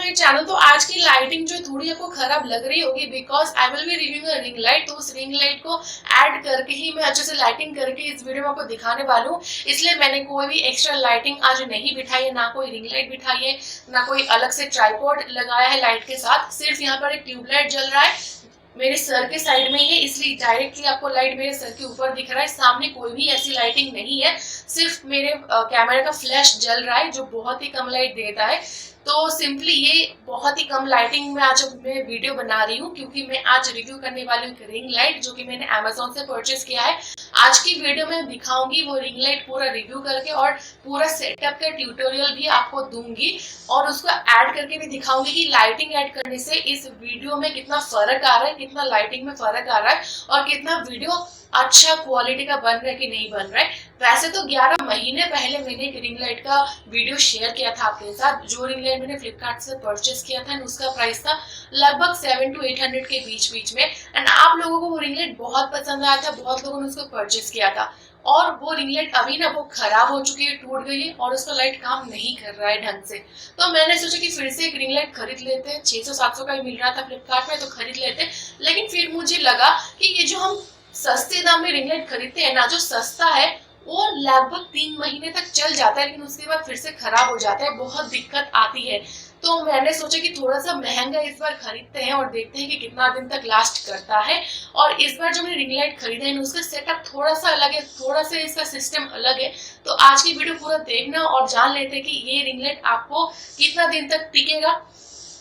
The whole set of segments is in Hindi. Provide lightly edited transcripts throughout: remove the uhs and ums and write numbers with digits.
My channel. तो आज की लाइटिंग जो थोड़ी आपको खराब लग रही होगी because I will B reviewing a ring light. तो उस रिंग लाइट को ऐड करके ही मैं अच्छे से लाइटिंग करके इस वीडियो में आपको दिखाने वाली हूँ। इसलिए मैंने कोई भी एक्स्ट्रा लाइटिंग आज नहीं बिठाई है, ना कोई रिंग लाइट बिठाई है, ना कोई अलग से ट्राइपॉड लगाया है लाइट के साथ। सिर्फ यहाँ पर एक ट्यूबलाइट जल रहा है, मेरे सर के साइड में ही है, इसलिए डायरेक्टली आपको लाइट मेरे सर के ऊपर दिख रहा है। सामने कोई भी ऐसी लाइटिंग नहीं है, सिर्फ मेरे कैमरा का फ्लैश जल रहा है जो बहुत ही कम लाइट देता है। तो सिंपली ये बहुत ही कम लाइटिंग में आज मैं वीडियो बना रही हूँ, क्योंकि मैं आज रिव्यू करने वाली हूँ रिंग लाइट जो कि मैंने अमेजोन से परचेज किया है। आज की वीडियो में दिखाऊंगी वो रिंग लाइट पूरा रिव्यू करके, और पूरा सेटअप का ट्यूटोरियल भी आपको दूंगी, और उसको ऐड करके भी दिखाऊंगी कि लाइटिंग ऐड करने से इस वीडियो में कितना फर्क आ रहा है, कितना लाइटिंग में फर्क आ रहा है, और कितना वीडियो अच्छा क्वालिटी का बन रहा है कि नहीं बन रहा है। वैसे तो 11 महीने पहले मैंने एक रिंग लाइट का वीडियो शेयर किया था आपके साथ। जो रिंग लाइट मैंने फ्लिपकार्ट से परचेस किया था, उसका प्राइस था लगभग 700 to 800 के बीच में। एंड आप लोगों को वो रिंग लाइट बहुत पसंद आया था, बहुत लोगों ने उसको परचेस किया था। और वो रिंग लाइट अभी ना वो खराब हो चुकी है, टूट गई है, और उसका लाइट काम नहीं कर रहा है ढंग से। तो मैंने सोचा कि फिर से एक रिंग लाइट खरीद लेते हैं। 600-700 का ही मिल रहा था फ्लिपकार्ट में, तो खरीद लेते हैं। लेकिन फिर मुझे लगा कि ये जो हम सस्ते दाम में रिंग लाइट खरीदते हैं ना, जो सस्ता है वो लगभग 3 महीने तक चल जाता है, लेकिन उसके बाद फिर से खराब हो जाता है, बहुत दिक्कत आती है। तो मैंने सोचा कि थोड़ा सा महंगा इस बार खरीदते हैं और देखते हैं कि कितना दिन तक लास्ट करता है। और इस बार जो मैंने रिंग लाइट खरीदा है उसका सेटअप थोड़ा सा अलग है, थोड़ा सा इसका सिस्टम अलग है। तो आज की वीडियो पूरा देखना और जान लेते हैं कि ये रिंग लाइट आपको कितना दिन तक टिकेगा,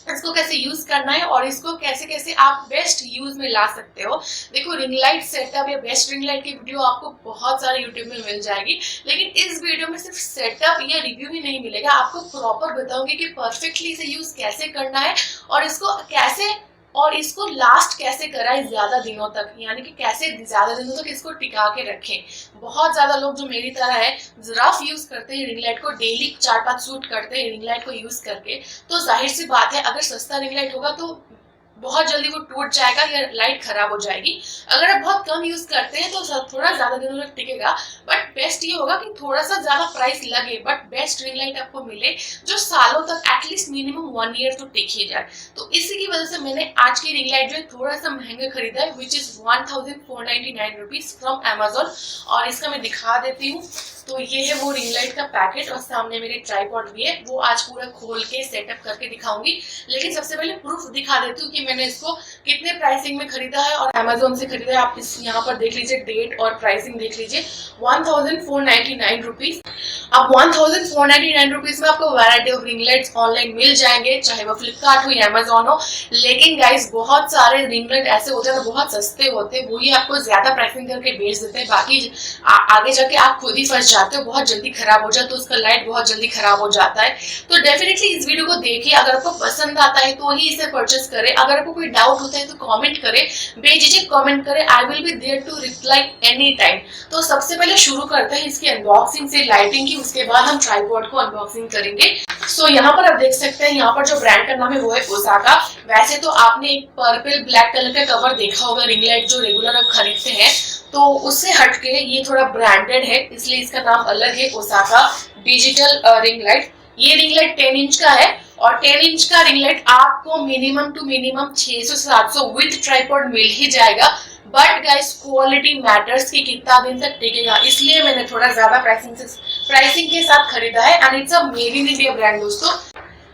इसको कैसे यूज करना है, और इसको कैसे कैसे आप बेस्ट यूज में ला सकते हो। देखो, रिंग लाइट सेटअप या बेस्ट रिंग लाइट की वीडियो आपको बहुत सारे यूट्यूब में मिल जाएगी, लेकिन इस वीडियो में सिर्फ सेटअप या रिव्यू ही नहीं मिलेगा। आपको प्रॉपर बताऊंगी कि परफेक्टली इसे यूज कैसे करना है, और इसको लास्ट कैसे कराए ज्यादा दिनों तक, यानी कि कैसे ज्यादा दिनों तक इसको टिका के रखें। बहुत ज्यादा लोग जो मेरी तरह है रफ यूज करते हैं रिंग लाइट को, डेली 4-5 शूट करते हैं रिंग लाइट को यूज करके। तो जाहिर सी बात है, अगर सस्ता रिंग लाइट होगा तो बहुत जल्दी वो टूट जाएगा या लाइट खराब हो जाएगी। अगर आप बहुत कम यूज करते हैं तो थोड़ा ज्यादा दिनों तक टिकेगा। बट बेस्ट ये होगा कि थोड़ा सा ज्यादा प्राइस लगे, बट बेस्ट रिंग लाइट आपको मिले जो सालों तक एटलीस्ट मिनिमम 1 ईयर तो टिक ही जाए। तो इसी की वजह से मैंने आज की रिंग लाइट जो है थोड़ा सा महंगा खरीदा है, which is 1499 rupees from Amazon. और इसका मैं दिखा देती हूँ। तो ये है वो रिंग लाइट का पैकेट, और सामने मेरे ट्राइपॉड भी है, वो आज पूरा खोल के सेटअप करके दिखाऊंगी। लेकिन सबसे पहले प्रूफ दिखा देती हूँ कि मैंने इसको कितने प्राइसिंग में खरीदा है और अमेजोन से खरीदा है। आप इस यहाँ पर देख लीजिए, डेट और प्राइसिंग देख लीजिए, 1499 रुपीज। अब 1499 रुपीज में आपको variety of ring lights online मिल जाएंगे, चाहे वो फ्लिपकार्ट हो या अमेजोन हो। लेकिन गाइस, बहुत सारे रिंग लाइट ऐसे होते हैं, बहुत सस्ते होते हैं, वही आपको ज्यादा प्राइसिंग करके बेच देते हैं। बाकी आगे जाके आप खुद ही फंस जाते हो, बहुत जल्दी खराब हो जाता है, तो उसका लाइट बहुत जल्दी खराब हो जाता है। तो डेफिनेटली इस वीडियो को देखिए, अगर आपको पसंद आता है तो ही इसे परचेस करें। अगर आपको कोई डाउट होता है तो कमेंट करें, बेझिझक कमेंट करें, I will be there to reply any time. तो सबसे पहले शुरू करते हैं इसकी अनबॉक्सिंग से, लाइटिंग की, उसके बाद हम ट्राइपॉड को अनबॉक्सिंग करेंगे। सो यहाँ पर आप देख सकते हैं, यहाँ पर जो ब्रांड का नाम है वो है ओसाका। वैसे तो आपने एक पर्पल ब्लैक कलर का कवर देखा होगा रिंग लाइट जो रेगुलर आप खरीदते हैं, तो उससे हटके ये थोड़ा ब्रांडेड है, इसलिए इसका नाम अलग है, ओसाका डिजिटल रिंग लाइट। ये रिंग लाइट 10 इंच का है, और 10 इंच का रिंग लाइट आपको मिनिमम टू मिनिमम 600 से 700 विद ट्राइपॉड मिल ही जाएगा। बट गाइस, क्वालिटी मैटर्स कि कितना दिन तक टिकेगा, इसलिए मैंने थोड़ा ज्यादा प्राइसिंग के साथ खरीदा है। And it's a made in India brand दोस्तों,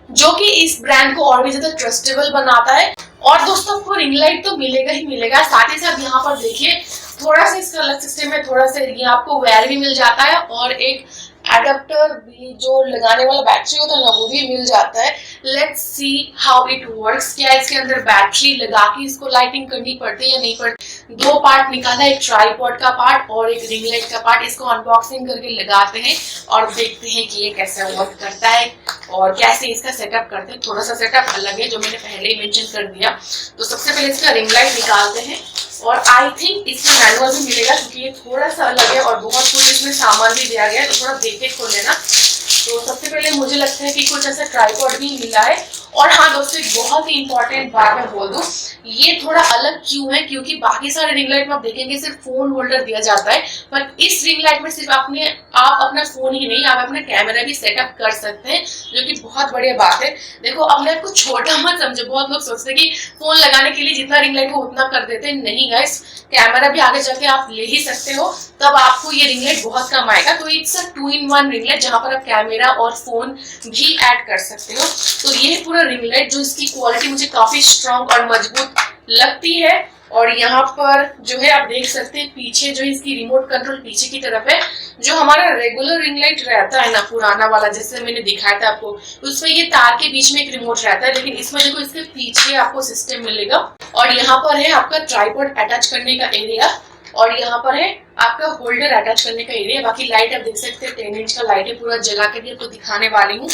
जो कि इस ब्रांड को और भी ज्यादा ट्रस्टेबल बनाता है। और दोस्तों, आपको रिंग लाइट तो मिलेगा ही मिलेगा, साथ ही साथ यहाँ पर देखिए थोड़ा सा इसका अलग सिस्टम है, थोड़ा सा ये आपको वायर भी मिल जाता है, और एक एडेप्टर भी जो लगाने वाला बैटरी होता है ना, वो भी मिल जाता है। Let's see how it works. क्या इसके अंदर बैटरी लगा के इसको लाइटिंग करनी पड़ती है या नहीं पड़ती। 2 पार्ट निकाला, एक ट्राइपॉड का पार्ट और एक रिंग लाइट का पार्ट। इसको अनबॉक्सिंग करके लगाते हैं और देखते हैं कि ये कैसे वर्क करता है और कैसे इसका सेटअप करते हैं। थोड़ा सा सेटअप अलग है जो मैंने पहले ही मेंशन कर दिया। तो सबसे पहले इसका रिंग लाइट निकालते हैं, और आई थिंक इसमें मैनुअल भी मिलेगा, क्योंकि ये थोड़ा सा अलग है और बहुत कुछ इसमें सामान भी दिया गया है, तो थोड़ा देख के खोल लेना। तो सबसे पहले मुझे लगता है कि कुछ ऐसा ट्राइपॉड भी मिला है, और हाँ दोस्तों, एक बहुत ही इंपॉर्टेंट बात मैं बोल दूं, ये थोड़ा अलग क्यों है, क्योंकि बाकी सारे रिंग लाइट में आप देखेंगे सिर्फ फोन होल्डर दिया जाता है, पर इस रिंग लाइट में सिर्फ आप अपना फोन ही नहीं, आप अपना कैमरा भी सेटअप कर सकते हैं, जो कि बहुत बढ़िया बात है। देखो, अपने आप को छोटा मत समझो। बहुत लोग सोचते हैं कि फोन लगाने के लिए जितना रिंग लाइट हो उतना कर देते हैं। नहीं गाइस, कैमरा भी आगे जाके आप ले ही सकते हो, तब आपको ये रिंग लाइट बहुत कम आएगा। तो it's a 2-in-1 ring light, जहां पर आप कैमरा और फोन भी ऐड कर सकते हो। तो ये पूरा रिंग लाइट, जो इसकी क्वालिटी मुझे काफी स्ट्रॉन्ग और मजबूत लगती है। और यहाँ पर जो है आप देख सकते हैं, पीछे जो इसकी रिमोट कंट्रोल पीछे की तरफ है। जो हमारा रेगुलर रिंग लाइट रहता है ना, पुराना वाला, जैसे मैंने दिखाया था आपको, उसमें ये तार के बीच में एक रिमोट रहता है, लेकिन इसमें देखो इसके पीछे आपको सिस्टम मिलेगा। और यहाँ पर है आपका ट्राइपॉड अटैच करने का एरिया, और यहाँ पर है आपका होल्डर अटैच करने का एरिया। बाकी लाइट आप देख सकते हैं, 10 इंच का लाइट है, पूरा जला के भी आपको दिखाने वाली हूँ।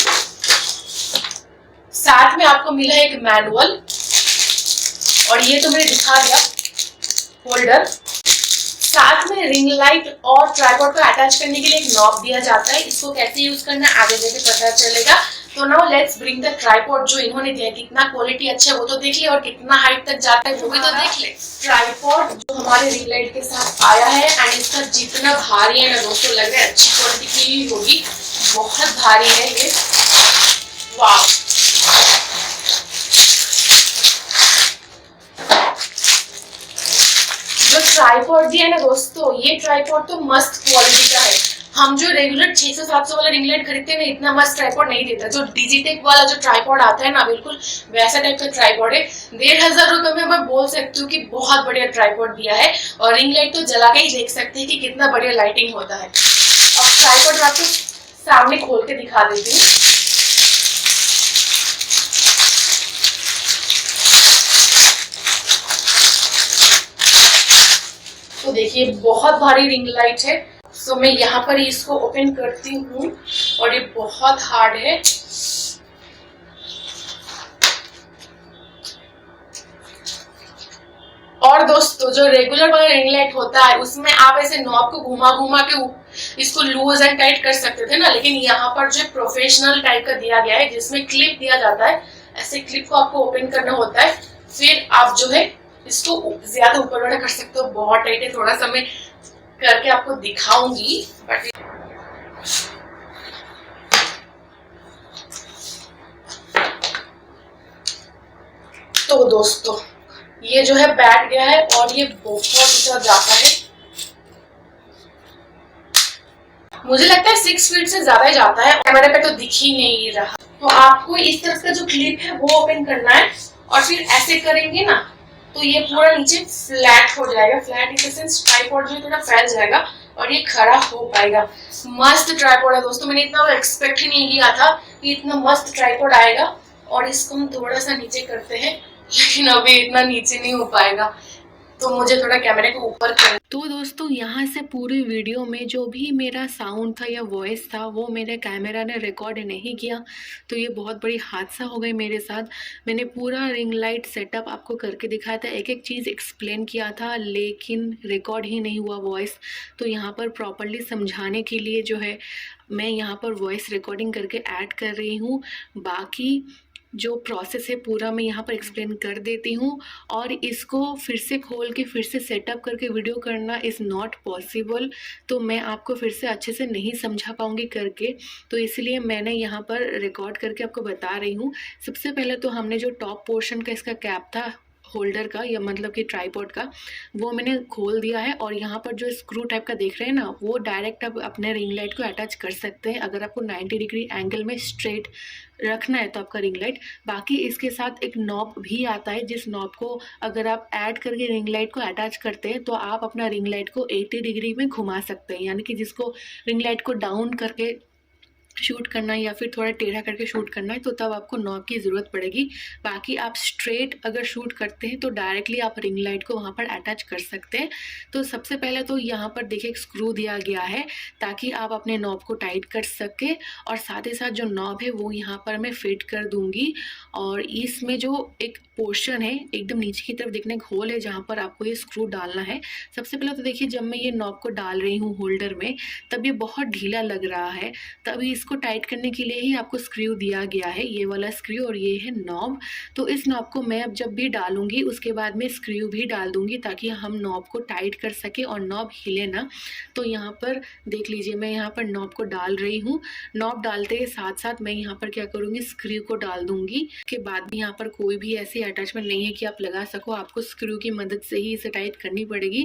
साथ में आपको मिला है एक मैनुअल, और ये तो मैंने दिखा दिया होल्डर। साथ में रिंग लाइट और ट्राइपॉड को अटैच करने के लिए एक नॉब दिया जाता है। इसको कैसे यूज करना है आगे जाके पता चलेगा। तो now let's bring the tripod. जो इन्होंने दिया, कितना क्वालिटी अच्छा है वो तो देख ले, और कितना हाइट तक जाता है वो भी तो देख ले। ट्राइपॉड जो हमारे रिंग लाइट के साथ आया है, एंड इसका जितना भारी है ना दोस्तों, लग रहा है अच्छी क्वालिटी की होगी, बहुत भारी है ये। वाह, जो ट्राइपॉड दिया है ना दोस्तों, ये ट्राइपॉड तो मस्त क्वालिटी का है। हम जो रेगुलर 600-700 वाला रिंग लाइट खरीदते हैं ना, इतना मस्त ट्राइपॉड नहीं देता। जो डिजिटेक वाला जो ट्राइपॉड आता है ना, बिल्कुल वैसा टाइप का ट्राइपॉड है। 1500 रुपए में मैं बोल सकती हूँ कि बहुत बढ़िया ट्राइपॉड दिया है। और रिंग लाइट तो जला के ही देख सकते हैं कि कितना बढ़िया लाइटिंग होता है। अब ट्राइपॉड आपको सामने खोल के दिखा देती हूँ। तो देखिए, बहुत भारी रिंग लाइट है। सो मैं यहाँ पर इसको ओपन करती हूँ, और ये बहुत हार्ड है। और दोस्तों, जो रेगुलर वाला रिंग लाइट होता है उसमें आप ऐसे नॉब को घुमा घुमा के इसको लूज एंड टाइट कर सकते थे ना, लेकिन यहाँ पर जो प्रोफेशनल टाइप का दिया गया है, जिसमें क्लिप दिया जाता है। ऐसे क्लिप को आपको ओपन करना होता है, फिर आप जो है इसको ज्यादा ऊपर वाला कर सकते हो। बहुत टाइट है, थोड़ा सा मैं करके आपको दिखाऊंगी। बट तो दोस्तों, ये जो है बैठ गया है, और ये बहुत ऊंचा जाता है। मुझे लगता है 6 फीट से ज्यादा ही जाता है, कैमरे पे तो दिख ही नहीं रहा। तो आपको इस तरफ का जो क्लिप है वो ओपन करना है, और फिर ऐसे करेंगे ना तो ये पूरा नीचे फ्लैट हो जाएगा। Flat in the sense tripod जो थोड़ा फैल जाएगा, और ये खड़ा हो पाएगा। मस्त ट्राइपॉड है दोस्तों, मैंने इतना एक्सपेक्ट ही नहीं किया था कि इतना मस्त ट्राइपॉड आएगा। और इसको हम थोड़ा सा नीचे करते हैं, लेकिन अभी इतना नीचे नहीं हो पाएगा, तो मुझे थोड़ा कैमरे को ऊपर कर। तो दोस्तों, यहाँ से पूरी वीडियो में जो भी मेरा साउंड था या वॉइस था, वो मेरे कैमरा ने रिकॉर्ड नहीं किया। तो ये बहुत बड़ी हादसा हो गई मेरे साथ। मैंने पूरा रिंग लाइट सेटअप आपको करके दिखाया था, एक एक चीज़ एक्सप्लेन किया था, लेकिन रिकॉर्ड ही नहीं हुआ वॉइस। तो यहाँ पर प्रॉपरली समझाने के लिए जो है, मैं यहाँ पर वॉइस रिकॉर्डिंग करके ऐड कर रही हूँ। बाकी जो प्रोसेस है पूरा मैं यहाँ पर एक्सप्लेन कर देती हूँ। और इसको फिर से खोल के फिर से सेटअप करके वीडियो करना इज़ नॉट पॉसिबल। तो मैं आपको फिर से अच्छे से नहीं समझा पाऊँगी करके, तो इसलिए मैंने यहाँ पर रिकॉर्ड करके आपको बता रही हूँ। सबसे पहले तो हमने जो टॉप पोर्शन का इसका कैप था होल्डर का, या मतलब कि ट्राइपॉड का, वो मैंने खोल दिया है। और यहाँ पर जो स्क्रू टाइप का देख रहे हैं ना, वो डायरेक्ट आप अपने रिंग लाइट को अटैच कर सकते हैं, अगर आपको 90 डिग्री एंगल में स्ट्रेट रखना है तो आपका रिंग लाइट। बाकी इसके साथ एक नॉब भी आता है, जिस नॉब को अगर आप ऐड करके रिंग लाइट को अटैच करते हैं तो आप अपना रिंग लाइट को 80 डिग्री में घुमा सकते हैं। यानी कि जिसको रिंग लाइट को डाउन करके शूट करना है या फिर थोड़ा टेढ़ा करके शूट करना है, तो तब आपको नॉब की ज़रूरत पड़ेगी। बाकी आप स्ट्रेट अगर शूट करते हैं तो डायरेक्टली आप रिंग लाइट को वहाँ पर अटैच कर सकते हैं। तो सबसे पहले तो यहाँ पर देखिए एक स्क्रू दिया गया है, ताकि आप अपने नॉब को टाइट कर सके। और साथ ही साथ जो नॉब है वो यहाँ पर मैं फिट कर दूँगी। और इसमें जो एक पोर्शन है एकदम नीचे की तरफ देखने एक होल है, जहाँ पर आपको ये स्क्रू डालना है। सबसे पहले तो देखिए, जब मैं ये नॉब को डाल रही हूँ होल्डर में, तब ये बहुत ढीला लग रहा है, तभी इसको टाइट करने के लिए ही आपको स्क्रू दिया गया है, ये वाला स्क्रू, और ये है नॉब। तो इस नॉब को मैं अब जब भी डालूंगी उसके बाद में स्क्रू भी डाल दूंगी ताकि हम नॉब को टाइट कर सके और नॉब हिले ना। तो यहाँ पर देख लीजिए, मैं यहाँ पर नॉब को डाल रही हूँ। नॉब डालते के साथ साथ मैं यहाँ पर क्या करूँगी, स्क्रू को डाल दूंगी। के बाद भी यहाँ पर कोई भी ऐसी अटैचमेंट नहीं है कि आप लगा सको, आपको स्क्रू की मदद से ही इसे टाइट करनी पड़ेगी।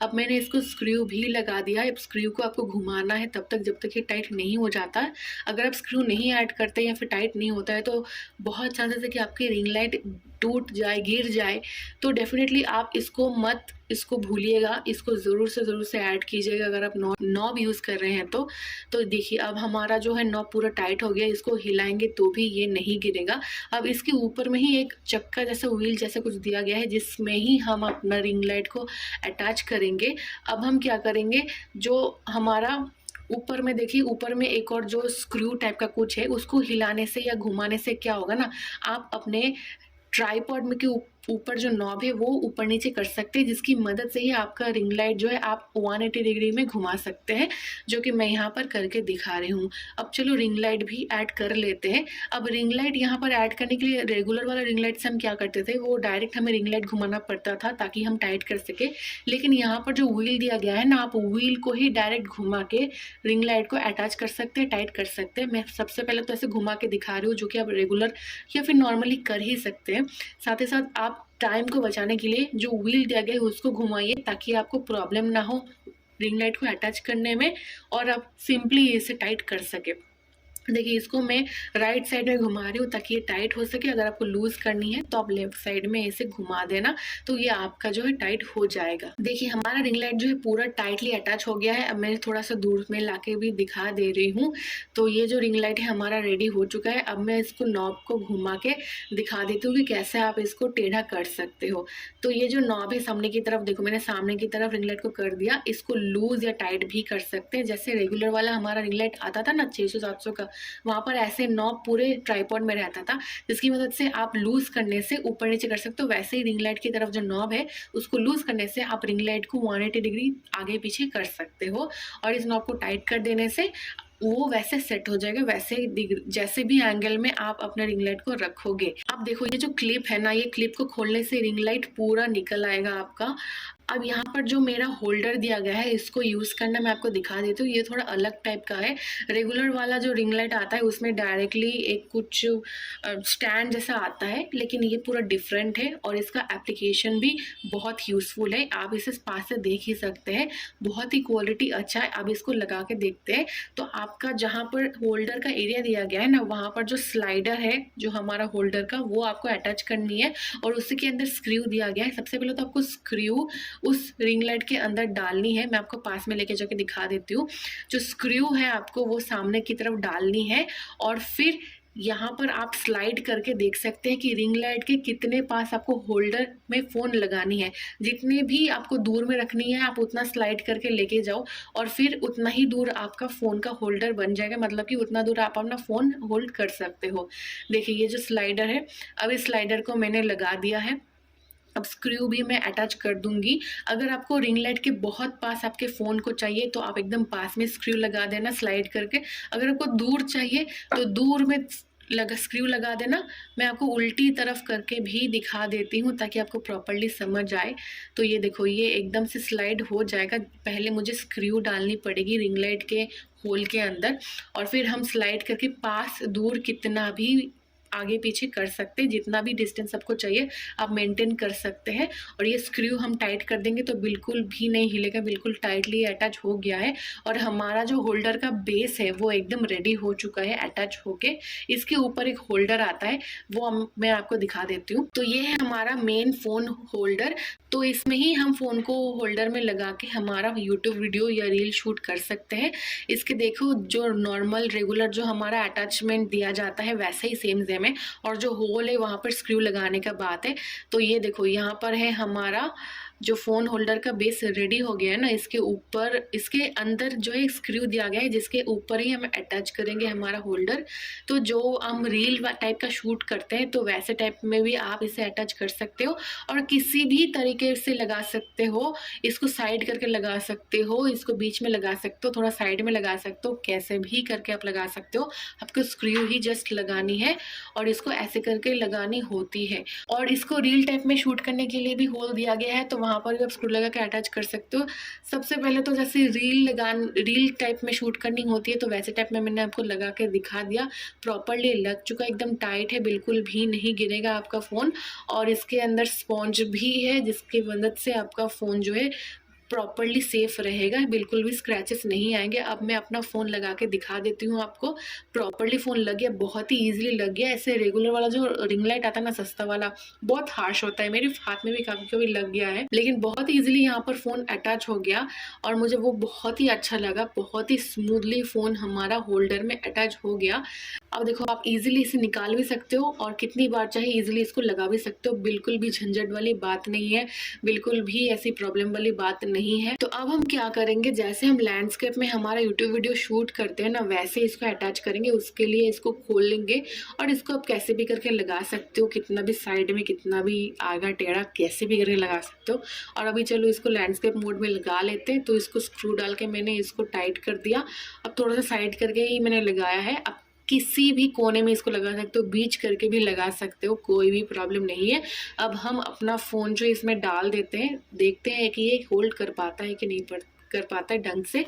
अब मैंने इसको स्क्रू भी लगा दिया है। अब स्क्रू को आपको घुमाना है तब तक जब तक ये टाइट नहीं हो जाता। अगर आप स्क्रू नहीं ऐड करते या फिर टाइट नहीं होता है तो बहुत चांसेस है कि आपकी रिंग लाइट टूट जाए, गिर जाए। तो डेफिनेटली आप इसको भूलिएगा, इसको ज़रूर से ऐड कीजिएगा अगर आप नॉब यूज़ कर रहे हैं तो देखिए अब हमारा जो है नॉब पूरा टाइट हो गया। इसको हिलाएंगे तो भी ये नहीं गिरेगा। अब इसके ऊपर में ही एक चक्का जैसा, व्हील जैसा कुछ दिया गया है जिसमें ही हम अपना रिंग लाइट को अटैच करेंगे। अब हम क्या करेंगे, जो हमारा ऊपर में देखिए, ऊपर में एक और जो स्क्रू टाइप का कुछ है, उसको हिलाने से या घुमाने से क्या होगा ना, आप अपने ट्राइपॉड में के ऊपर जो नॉब है वो ऊपर नीचे कर सकते हैं, जिसकी मदद से ही आपका रिंग लाइट जो है आप 180 डिग्री में घुमा सकते हैं, जो कि मैं यहाँ पर करके दिखा रही हूँ। अब चलो रिंग लाइट भी ऐड कर लेते हैं। अब रिंग लाइट यहाँ पर ऐड करने के लिए रेगुलर वाला रिंग लाइट से हम क्या करते थे, वो डायरेक्ट हमें रिंग लाइट घुमाना पड़ता था ताकि हम टाइट कर सके। लेकिन यहाँ पर जो व्हील दिया गया है ना, आप व्हील को ही डायरेक्ट घुमा के रिंग लाइट को अटैच कर सकते हैं, टाइट कर सकते हैं। मैं सबसे पहले तो ऐसे घुमा के दिखा रही हूँ, जो कि आप रेगुलर या फिर नॉर्मली कर ही सकते हैं। साथ ही साथ आप टाइम को बचाने के लिए जो व्हील दिया गया है उसको घुमाइए ताकि आपको प्रॉब्लम ना हो रिंग लाइट को अटैच करने में और आप सिंपली इसे टाइट कर सके। देखिए इसको मैं राइट साइड में घुमा रही हूँ ताकि ये टाइट हो सके। अगर आपको लूज करनी है तो आप लेफ्ट साइड में इसे घुमा देना, तो ये आपका जो है टाइट हो जाएगा। देखिए हमारा रिंग लाइट जो है पूरा टाइटली अटैच हो गया है। अब मैं थोड़ा सा दूर में लाके भी दिखा दे रही हूँ। तो ये जो रिंग लाइट है हमारा रेडी हो चुका है। अब मैं इसको नॉब को घुमा के दिखा देती हूँ कि कैसे आप इसको टेढ़ा कर सकते हो। तो ये जो नॉब है सामने की तरफ, देखो मैंने सामने की तरफ रिंग लाइट को कर दिया। इसको लूज या टाइट भी कर सकते हैं, जैसे रेगुलर वाला हमारा रिंग लाइट आता था ना 600-700 का, वहाँ पर ऐसे नॉब पूरे ट्राइपॉड में रहता था, जिसकी मदद से आप लूज करने से ऊपर नीचे कर सकते हो। वैसे ही रिंग लाइट की तरफ जो नॉब है उसको लूज करने से आप रिंग लाइट को 180 डिग्री आगे पीछे कर सकते हो, और इस नॉब को टाइट कर देने से वो वैसे सेट हो जाएगा, वैसे जैसे भी एंगल में आप अपने रिंग लाइट को रखोगे। अब देखो ये जो क्लिप है ना, ये क्लिप को खोलने से रिंग लाइट पूरा निकल आएगा आपका। अब यहाँ पर जो मेरा होल्डर दिया गया है इसको यूज़ करना मैं आपको दिखा देती हूँ। ये थोड़ा अलग टाइप का है। रेगुलर वाला जो रिंग लाइट आता है उसमें डायरेक्टली एक कुछ स्टैंड जैसा आता है, लेकिन ये पूरा डिफरेंट है और इसका एप्लीकेशन भी बहुत यूज़फुल है। आप इसे पास से देख ही सकते हैं, बहुत ही क्वालिटी अच्छा है। अब इसको लगा के देखते हैं। तो आपका जहाँ पर होल्डर का एरिया दिया गया है ना, वहाँ पर जो स्लाइडर है जो हमारा होल्डर का, वो आपको अटैच करनी है और उसी के अंदर स्क्रू दिया गया है। सबसे पहले तो आपको स्क्रू उस रिंग लाइट के अंदर डालनी है। मैं आपको पास में लेके जाके दिखा देती हूँ। जो स्क्रू है आपको वो सामने की तरफ डालनी है और फिर यहाँ पर आप स्लाइड करके देख सकते हैं कि रिंग लाइट के कितने पास आपको होल्डर में फ़ोन लगानी है। जितने भी आपको दूर में रखनी है आप उतना स्लाइड करके लेके जाओ और फिर उतना ही दूर आपका फ़ोन का होल्डर बन जाएगा, मतलब कि उतना दूर आप अपना फ़ोन होल्ड कर सकते हो। देखिए ये जो स्लाइडर है, अब इस स्लाइडर को मैंने लगा दिया है। अब स्क्रू भी मैं अटैच कर दूंगी। अगर आपको रिंग लाइट के बहुत पास आपके फ़ोन को चाहिए तो आप एकदम पास में स्क्रू लगा देना स्लाइड करके। अगर आपको दूर चाहिए तो दूर में स्क्रू लगा देना। मैं आपको उल्टी तरफ करके भी दिखा देती हूँ ताकि आपको प्रॉपर्ली समझ आए। तो ये देखो ये एकदम से स्लाइड हो जाएगा। पहले मुझे स्क्रू डालनी पड़ेगी रिंग लाइट के होल के अंदर और फिर हम स्लाइड करके पास दूर कितना भी आगे पीछे कर सकते हैं, जितना भी डिस्टेंस आपको चाहिए आप मेंटेन कर सकते हैं। और ये स्क्रू हम टाइट कर देंगे तो बिल्कुल भी नहीं हिलेगा, बिल्कुल टाइटली अटैच हो गया है। और हमारा जो होल्डर का बेस है वो एकदम रेडी हो चुका है अटैच होके। इसके ऊपर एक होल्डर आता है, वो मैं आपको दिखा देती हूँ। तो ये है हमारा मेन फ़ोन होल्डर। तो इसमें ही हम फ़ोन को होल्डर में लगा के हमारा यूट्यूब वीडियो या रील शूट कर सकते हैं। इसके देखो जो नॉर्मल रेगुलर जो हमारा अटैचमेंट दिया जाता है वैसे ही सेम में, और जो होल है वहाँ पर स्क्रू लगाने का बात है। तो ये देखो यहाँ पर है हमारा जो फ़ोन होल्डर का बेस रेडी हो गया है ना, इसके ऊपर, इसके अंदर जो है स्क्रू दिया गया है जिसके ऊपर ही हम अटैच करेंगे हमारा होल्डर। तो जो हम रील टाइप का शूट करते हैं तो वैसे टाइप में भी आप इसे अटैच कर सकते हो और किसी भी तरीके से लगा सकते हो। इसको साइड करके लगा सकते हो, इसको बीच में लगा सकते हो, थोड़ा साइड में लगा सकते हो, कैसे भी करके आप लगा सकते हो। आपको स्क्रू ही जस्ट लगानी है और इसको ऐसे करके लगानी होती है। और इसको रील टाइप में शूट करने के लिए भी होल दिया गया है, तो वहाँ पर भी आप स्क्रू लगा के अटैच कर सकते हो। सबसे पहले तो जैसे रील टाइप में शूट करनी होती है तो वैसे टाइप में मैंने आपको लगा के दिखा दिया। प्रॉपरली लग चुका, एकदम टाइट है, बिल्कुल भी नहीं गिरेगा आपका फ़ोन। और इसके अंदर स्पॉन्ज भी है जिसकी मदद से आपका फ़ोन जो है प्रॉपरली सेफ रहेगा, बिल्कुल भी स्क्रैचेस नहीं आएंगे। अब मैं अपना फ़ोन लगा के दिखा देती हूँ आपको। प्रॉपरली फ़ोन लग गया, बहुत ही ईजिली लग गया। ऐसे रेगुलर वाला जो रिंग लाइट आता है ना सस्ता वाला, बहुत हार्श होता है, मेरे हाथ में भी कभी कभी लग गया है, लेकिन बहुत ईजिली यहाँ पर फ़ोन अटैच हो गया और मुझे वो बहुत ही अच्छा लगा। बहुत ही स्मूथली फ़ोन हमारा होल्डर में अटैच हो गया। अब देखो, आप इजीली इसे निकाल भी सकते हो और कितनी बार चाहे इजीली इसको लगा भी सकते हो। बिल्कुल भी झंझट वाली बात नहीं है, बिल्कुल भी ऐसी प्रॉब्लम वाली बात नहीं है। तो अब हम क्या करेंगे, जैसे हम लैंडस्केप में हमारा यूट्यूब वीडियो शूट करते हैं ना, वैसे इसको अटैच करेंगे। उसके लिए इसको खोल लेंगे और इसको आप कैसे भी करके लगा सकते हो, कितना भी साइड में, कितना भी आगा टेढ़ा, कैसे भी करके लगा सकते हो। और अभी चलो इसको लैंडस्केप मोड में लगा लेते हैं। तो इसको स्क्रू डाल के मैंने इसको टाइट कर दिया। अब थोड़ा सा साइड करके ही मैंने लगाया है। अब किसी भी कोने में इसको लगा सकते हो, बीच करके भी लगा सकते हो, कोई भी प्रॉब्लम नहीं है। अब हम अपना फ़ोन जो इसमें डाल देते हैं, देखते हैं कि ये होल्ड कर पाता है कि नहीं कर पाता है ढंग से।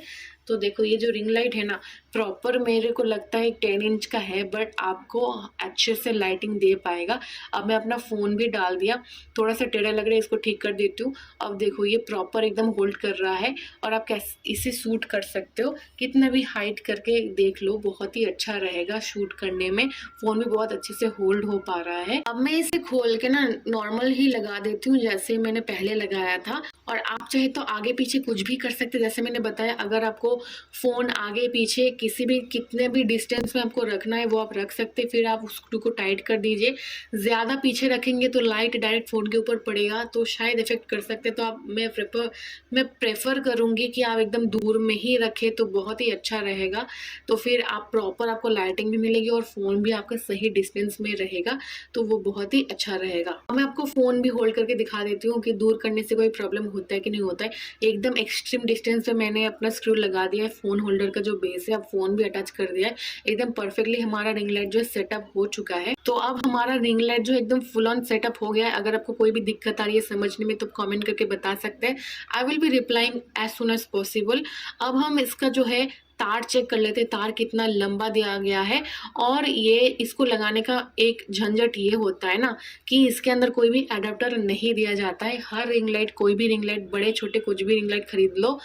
तो देखो, ये जो रिंग लाइट है ना, प्रॉपर मेरे को लगता है 10 इंच का है, बट आपको अच्छे से लाइटिंग दे पाएगा। अब मैं अपना फ़ोन भी डाल दिया, थोड़ा सा टेढ़ा लग रहा है, इसको ठीक कर देती हूँ। अब देखो, ये प्रॉपर एकदम होल्ड कर रहा है और आप कैसे इसे शूट कर सकते हो, कितना भी हाइट करके देख लो, बहुत ही अच्छा रहेगा शूट करने में। फ़ोन भी बहुत अच्छे से होल्ड हो पा रहा है। अब मैं इसे खोल के ना नॉर्मल ही लगा देती हूँ जैसे मैंने पहले लगाया था। और आप चाहे तो आगे पीछे कुछ भी कर सकते, जैसे मैंने बताया। अगर आपको फ़ोन आगे पीछे किसी भी, कितने भी डिस्टेंस में आपको रखना है वो आप रख सकते। फिर आप उस स्क्रू को टाइट कर दीजिए। ज़्यादा पीछे रखेंगे तो लाइट डायरेक्ट फ़ोन के ऊपर पड़ेगा तो शायद इफेक्ट कर सकते। तो आप मैं प्रेफर करूँगी कि आप एकदम दूर में ही रखें तो बहुत ही अच्छा रहेगा। तो फिर आप प्रॉपर, आपको लाइटिंग भी मिलेगी और फ़ोन भी आपका सही डिस्टेंस में रहेगा, तो वो बहुत ही अच्छा रहेगा। मैं आपको फ़ोन भी होल्ड करके दिखा देती हूँ कि दूर करने से कोई प्रॉब्लम होता है कि नहीं होता है। एकदम एक्सट्रीम डिस्टेंस पे मैंने अपना स्क्रू लगा दिया है, फ़ोन होल्डर का जो बेस है, अब फ़ोन भी अटैच कर दिया है। एकदम परफेक्टली हमारा रिंग लाइट जो है सेटअप हो चुका है। तो अब हमारा रिंग लाइट जो एकदम फुल ऑन सेटअप हो गया है। अगर आपको कोई भी दिक्कत आ रही है समझने में तो कमेंट करके बता सकते हैं। I will be replying as soon as possible. अब हम इसका जो है तार चेक कर लेते हैं, तार कितना लंबा दिया गया है। और ये इसको लगाने का एक झंझट ये होता है ना कि इसके अंदर कोई भी अडेप्टर नहीं दिया जाता है। हर रिंग लाइट, कोई भी रिंग लाइट, बड़े छोटे कुछ भी रिंग लाइट खरीद लो,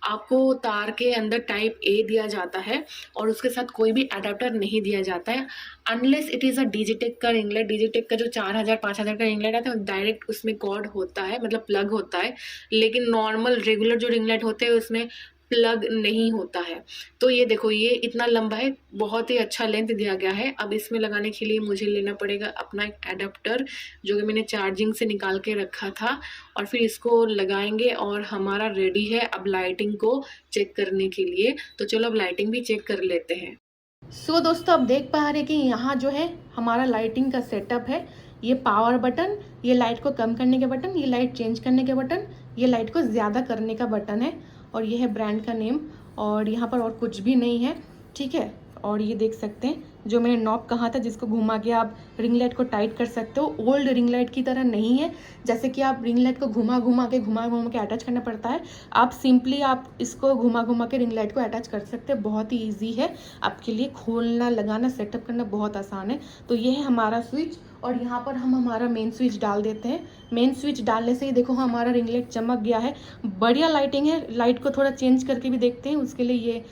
आपको तार के अंदर टाइप ए दिया जाता है और उसके साथ कोई भी अडेप्टर नहीं दिया जाता है, unless it is a Digitek का रिंग लाइट। डिजिटेक का जो 4000 5000 का रिंग लाइट आता है डायरेक्ट उसमें कॉर्ड होता है, मतलब प्लग होता है। लेकिन नॉर्मल रेगुलर जो रिंग लाइट होते हैं उसमें प्लग नहीं होता है। तो ये देखो, ये इतना लंबा है, बहुत ही अच्छा लेंथ दिया गया है। अब इसमें लगाने के लिए मुझे लेना पड़ेगा अपना एक एडाप्टर जो कि मैंने चार्जिंग से निकाल के रखा था, और फिर इसको लगाएंगे और हमारा रेडी है अब लाइटिंग को चेक करने के लिए। तो चलो अब लाइटिंग भी चेक कर लेते हैं। सो दोस्तों, अब देख पा रहे हैं कि यहाँ जो है हमारा लाइटिंग का सेटअप है। ये पावर बटन, ये लाइट को कम करने के बटन, ये लाइट चेंज करने के बटन, ये लाइट को ज़्यादा करने का बटन है, और ये है ब्रांड का नेम। और यहाँ पर और कुछ भी नहीं है, ठीक है। और ये देख सकते हैं जो मैंने नॉब कहा था जिसको घुमा के आप रिंग लाइट को टाइट कर सकते हो। ओल्ड रिंग लाइट की तरह नहीं है जैसे कि आप रिंग लाइट को घुमा घुमा के अटैच करना पड़ता है। आप सिंपली आप इसको घुमा के रिंग लाइट को अटैच कर सकते हैं। बहुत ही ईजी है आपके लिए, खोलना, लगाना, सेटअप करना बहुत आसान है। तो ये है हमारा स्विच, और यहाँ पर हम हमारा मेन स्विच डाल देते हैं। मेन स्विच डालने से ही देखो हमारा रिंग लाइट चमक गया है, बढ़िया लाइटिंग है। लाइट को थोड़ा चेंज करके भी देखते हैं, उसके लिए ये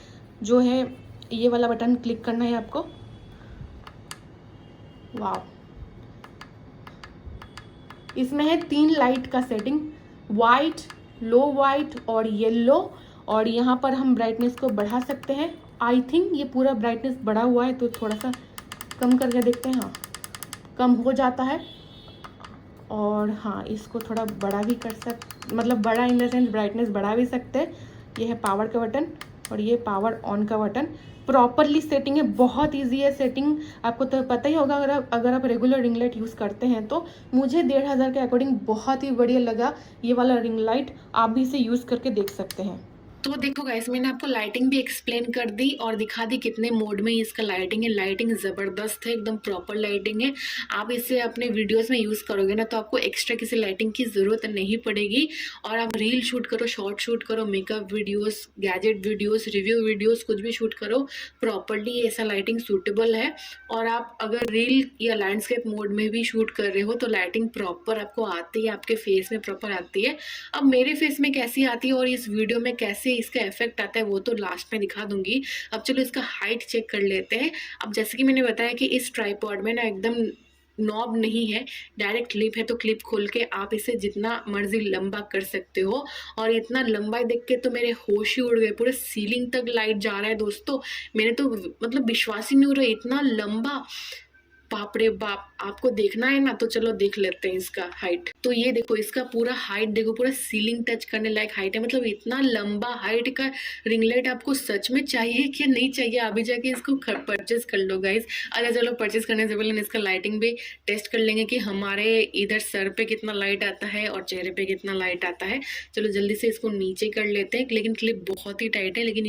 जो है ये वाला बटन क्लिक करना है आपको। वाह, इसमें है 3 लाइट का सेटिंग, वाइट, लो वाइट और येलो। और यहाँ पर हम ब्राइटनेस को बढ़ा सकते हैं। आई थिंक ये पूरा ब्राइटनेस बढ़ा हुआ है, तो थोड़ा सा कम करके देखते हैं। हाँ, कम हो जाता है। और हाँ, इसको थोड़ा बड़ा भी कर सकते मतलब बड़ा इन द सेंस ब्राइटनेस बढ़ा भी सकते हैं। ये है पावर का बटन और ये पावर ऑन का बटन। प्रॉपरली सेटिंग है, बहुत इजी है सेटिंग। आपको तो पता ही होगा अगर आप रेगुलर रिंग लाइट यूज़ करते हैं तो। मुझे 1500 के अकॉर्डिंग बहुत ही बढ़िया लगा ये वाला रिंग लाइट। आप भी इसे यूज़ करके देख सकते हैं। तो देखो गाइस, मैंने आपको लाइटिंग भी एक्सप्लेन कर दी और दिखा दी कितने मोड में इसका लाइटिंग है। लाइटिंग ज़बरदस्त है, एकदम प्रॉपर लाइटिंग है। आप इसे अपने वीडियोस में यूज़ करोगे ना तो आपको एक्स्ट्रा किसी लाइटिंग की ज़रूरत नहीं पड़ेगी। और आप रील शूट करो, शॉर्ट शूट करो, makeup videos, gadget videos, review videos, कुछ भी शूट करो, प्रॉपरली ऐसा लाइटिंग सूटेबल है। और आप अगर रील या लैंडस्केप मोड में भी शूट कर रहे हो तो लाइटिंग प्रॉपर आपको आती है, आपके फेस में प्रॉपर आती है। अब मेरे फेस में कैसी आती है और इस वीडियो में कैसे इसका इफेक्ट आता है वो तो लास्ट में दिखा दूंगी। अब चलो इसका हाइट चेक कर लेते हैं। अब जैसे कि मैंने बताया कि इस ट्राइपॉड में ना एकदम नॉब नहीं है, डायरेक्ट क्लिप है। तो क्लिप खोल के आप इसे जितना मर्जी लंबा कर सकते हो। और इतना लंबाई देख के तो मेरे होश ही उड़ गए, पूरे सीलिंग तक लाइट जा रहा है दोस्तों। मेरे तो मतलब विश्वास ही नहीं हो रहा, इतना लंबा, बाप रे बाप। आपको देखना है ना तो चलो देख लेते हैं इसका हाइट। तो ये देखो, इसका पूरा हाइट देखो, पूरा सीलिंग टच करने लायक हाइट है। मतलब इतना लंबा हाइट का रिंग लाइट आपको सच में चाहिए कि नहीं चाहिए? अभी जाके इसको परचेज कर लो गाइज। अच्छा चलो, परचेज करने से पहले इसका लाइटिंग भी टेस्ट कर लेंगे कि हमारे इधर सर पे कितना लाइट आता है और चेहरे पे कितना लाइट आता है। चलो जल्दी से इसको नीचे कर लेते हैं। लेकिन क्लिप बहुत ही टाइट है, लेकिन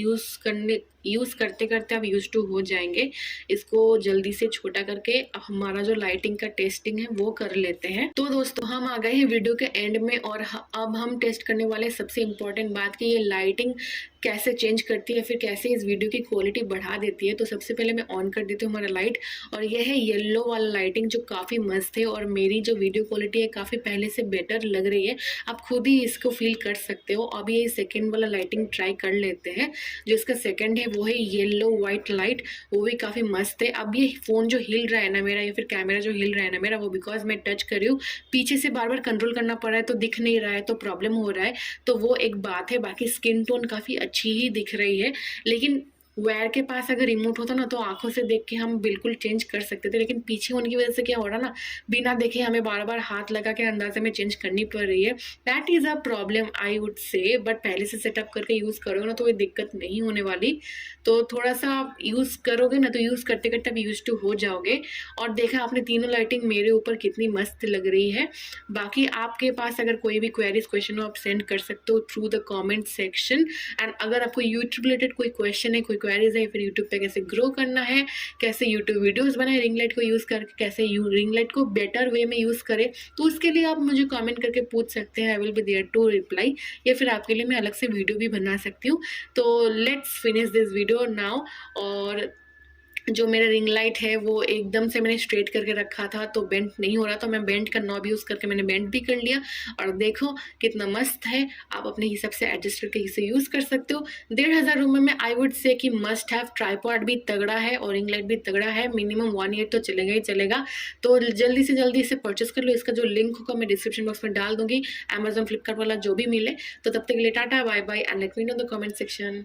यूज़ करते करते आप यूज टू हो जाएंगे। इसको जल्दी से छोटा करके हमारा जो लाइटिंग का टेस्टिंग है वो कर लेते हैं। तो दोस्तों हम आ गए हैं वीडियो के एंड में और अब हम टेस्ट करने वाले सबसे इम्पोर्टेंट बात कि ये लाइटिंग कैसे चेंज करती है, फिर कैसे इस वीडियो की क्वालिटी बढ़ा देती है। तो सबसे पहले मैं ऑन कर देती हूँ हमारा लाइट, और यह है येलो वाला लाइटिंग जो काफ़ी मस्त है और मेरी जो वीडियो क्वालिटी है काफ़ी पहले से बेटर लग रही है। आप खुद ही इसको फील कर सकते हो। अब ये सेकेंड वाला लाइटिंग ट्राई कर लेते हैं। जो इसका सेकेंड है वो है येलो वाइट लाइट, वो भी काफ़ी मस्त है। अब ये फ़ोन जो हिल रहा है ना मेरा, या फिर कैमरा जो हिल रहा है ना मेरा, वो बिकॉज मैं टच कर रही हूँ, पीछे से बार बार कंट्रोल करना पड़ रहा है तो दिख नहीं रहा है, तो प्रॉब्लम हो रहा है। तो वो एक बात है। बाकी स्किन टोन काफ़ी अच्छी ही दिख रही है। लेकिन वायर के पास अगर रिमोट होता ना तो आंखों से देख के हम बिल्कुल चेंज कर सकते थे। लेकिन पीछे होने की वजह से क्या हो रहा ना, बिना देखे हमें बार बार हाथ लगा के अंदाजे में चेंज करनी पड़ रही है। That is a problem I would say. But पहले से सेटअप करके यूज़ करोगे ना तो ये दिक्कत नहीं होने वाली। तो थोड़ा सा आप यूज़ करोगे ना तो यूज़ करते करते आप यूज टू हो जाओगे। और देखा आपने तीनों लाइटिंग मेरे ऊपर कितनी मस्त लग रही है। बाकी आपके पास अगर कोई भी क्वेरीज क्वेश्चन हो आप सेंड कर सकते हो through the comment section. And अगर आपको यूट्यूब रिलेटेड कोई क्वेश्चन है, कोई क्वेरीज है, फिर यूट्यूब पे कैसे ग्रो करना है, कैसे यूट्यूब वीडियोस बनाए रिंग लाइट को यूज़ करके, कैसे रिंग लाइट को बेटर वे में यूज़ करें, तो उसके लिए आप मुझे कमेंट करके पूछ सकते हैं। I will be there to reply. या फिर आपके लिए मैं अलग से वीडियो भी बना सकती हूँ। तो let's finish this video now. और जो मेरा रिंग लाइट है वो एकदम से मैंने स्ट्रेट करके रखा था तो बेंट नहीं हो रहा, तो मैं बेंट का नॉब यूज़ करके मैंने बेंट भी कर लिया। और देखो कितना मस्त है। आप अपने हिसाब से एडजस्ट करके इसे यूज़ कर सकते हो। 1500 रुपये में आई वुड से कि मस्ट हैव। ट्राइपॉड भी तगड़ा है और रिंग लाइट भी तगड़ा है। मिनिमम 1 ईयर तो चलेगा ही चलेगा। तो जल्दी से जल्दी इसे परचेस कर लो। इसका जो लिंक होगा मैं डिस्क्रिप्शन बॉक्स में डाल दूंगी, अमेजोन फ्लिपकार्ट वाला जो भी मिले। तो तब तक के लिए टाटा bye bye and let me know the comment section.